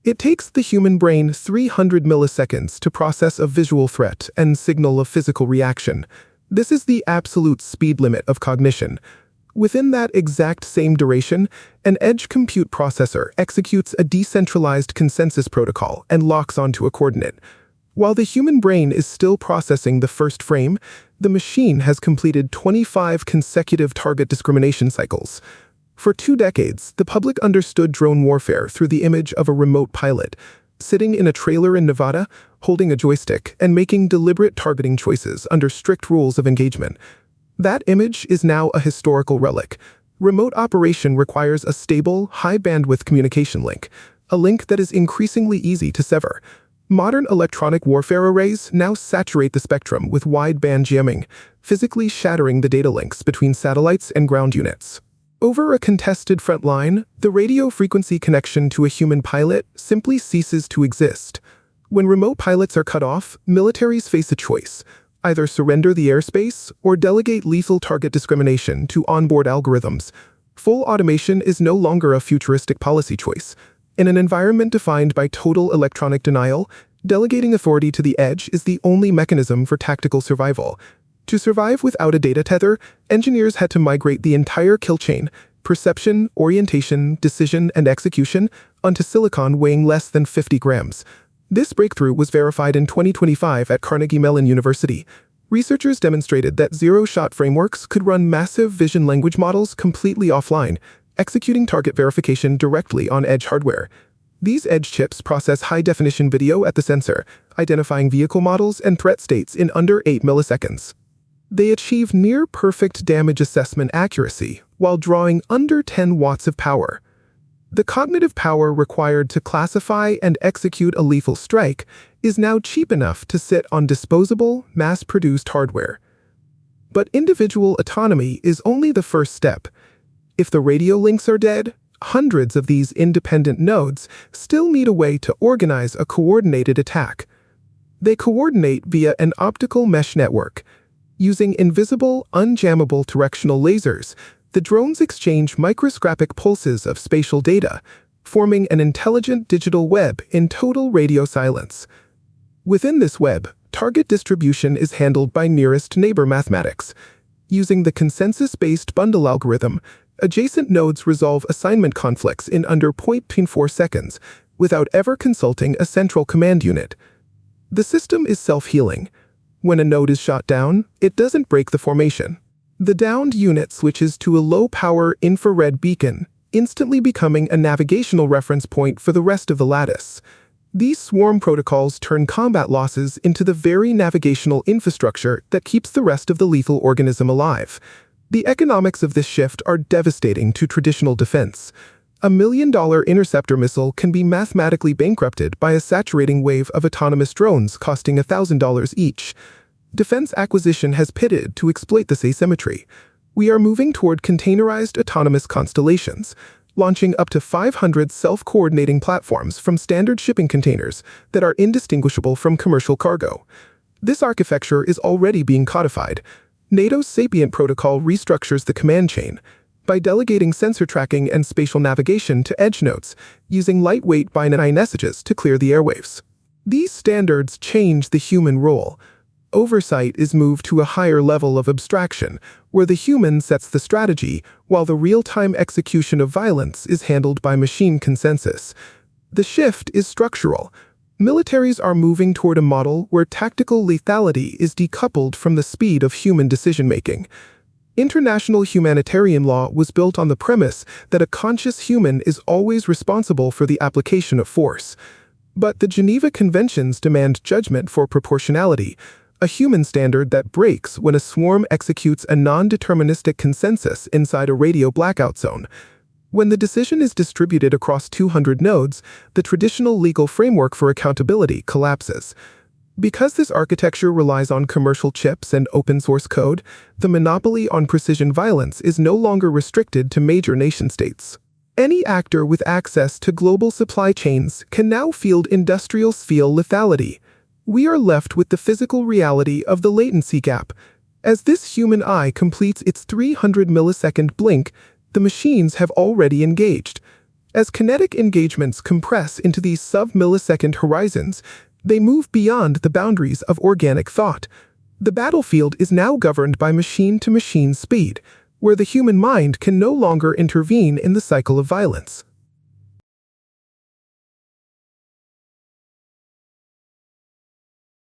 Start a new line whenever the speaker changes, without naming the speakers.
It takes the human brain 300 milliseconds to process a visual threat and signal a physical reaction. This is the absolute speed limit of cognition. Within that exact same duration, an edge compute processor executes a decentralized consensus protocol and locks onto a coordinate. While the human brain is still processing the first frame, the machine has completed 25 consecutive target discrimination cycles. For 2 decades, the public understood drone warfare through the image of a remote pilot, sitting in a trailer in Nevada, holding a joystick, and making deliberate targeting choices under strict rules of engagement. That image is now a historical relic. Remote operation requires a stable, high-bandwidth communication link, a link that is increasingly easy to sever. Modern electronic warfare arrays now saturate the spectrum with wideband jamming, physically shattering the data links between satellites and ground units. Over a contested front line, the radio frequency connection to a human pilot simply ceases to exist. When remote pilots are cut off, militaries face a choice: either surrender the airspace or delegate lethal target discrimination to onboard algorithms. Full automation is no longer a futuristic policy choice. In an environment defined by total electronic denial, delegating authority to the edge is the only mechanism for tactical survival. To survive without a data tether, engineers had to migrate the entire kill chain, perception, orientation, decision, and execution, onto silicon weighing less than 50 grams. This breakthrough was verified in 2025 at Carnegie Mellon University. Researchers demonstrated that zero-shot frameworks could run massive vision language models completely offline, executing target verification directly on edge hardware. These edge chips process high-definition video at the sensor, identifying vehicle models and threat states in under 8 milliseconds. They achieve near-perfect damage assessment accuracy while drawing under 10 watts of power. The cognitive power required to classify and execute a lethal strike is now cheap enough to sit on disposable, mass-produced hardware. But individual autonomy is only the first step. If the radio links are dead, hundreds of these independent nodes still need a way to organize a coordinated attack. They coordinate via an optical mesh network. Using invisible, unjammable directional lasers, the drones exchange microscopic pulses of spatial data, forming an intelligent digital web in total radio silence. Within this web, target distribution is handled by nearest neighbor mathematics. Using the consensus-based bundle algorithm, adjacent nodes resolve assignment conflicts in under 0.4 seconds without ever consulting a central command unit. The system is self-healing. When a node is shot down, it doesn't break the formation. The downed unit switches to a low-power infrared beacon, instantly becoming a navigational reference point for the rest of the lattice. These swarm protocols turn combat losses into the very navigational infrastructure that keeps the rest of the lethal organism alive. The economics of this shift are devastating to traditional defense. A $1 million interceptor missile can be mathematically bankrupted by a saturating wave of autonomous drones costing $1,000 each. Defense acquisition has pitted to exploit this asymmetry. We are moving toward containerized autonomous constellations, launching up to 500 self-coordinating platforms from standard shipping containers that are indistinguishable from commercial cargo. This architecture is already being codified. NATO's Sapient protocol restructures the command chain by delegating sensor tracking and spatial navigation to edge nodes, using lightweight binary messages to clear the airwaves. These standards change the human role. Oversight is moved to a higher level of abstraction, where the human sets the strategy, while the real-time execution of violence is handled by machine consensus. The shift is structural. Militaries are moving toward a model where tactical lethality is decoupled from the speed of human decision-making. International humanitarian law was built on the premise that a conscious human is always responsible for the application of force. But the Geneva Conventions demand judgment for proportionality, a human standard that breaks when a swarm executes a non-deterministic consensus inside a radio blackout zone. When the decision is distributed across 200 nodes, the traditional legal framework for accountability collapses. Because this architecture relies on commercial chips and open-source code, the monopoly on precision violence is no longer restricted to major nation-states. Any actor with access to global supply chains can now field industrial-scale lethality. We are left with the physical reality of the latency gap. As this human eye completes its 300 millisecond blink, the machines have already engaged. As kinetic engagements compress into these sub-millisecond horizons, they move beyond the boundaries of organic thought. The battlefield is now governed by machine-to-machine speed, where the human mind can no longer intervene in the cycle of violence.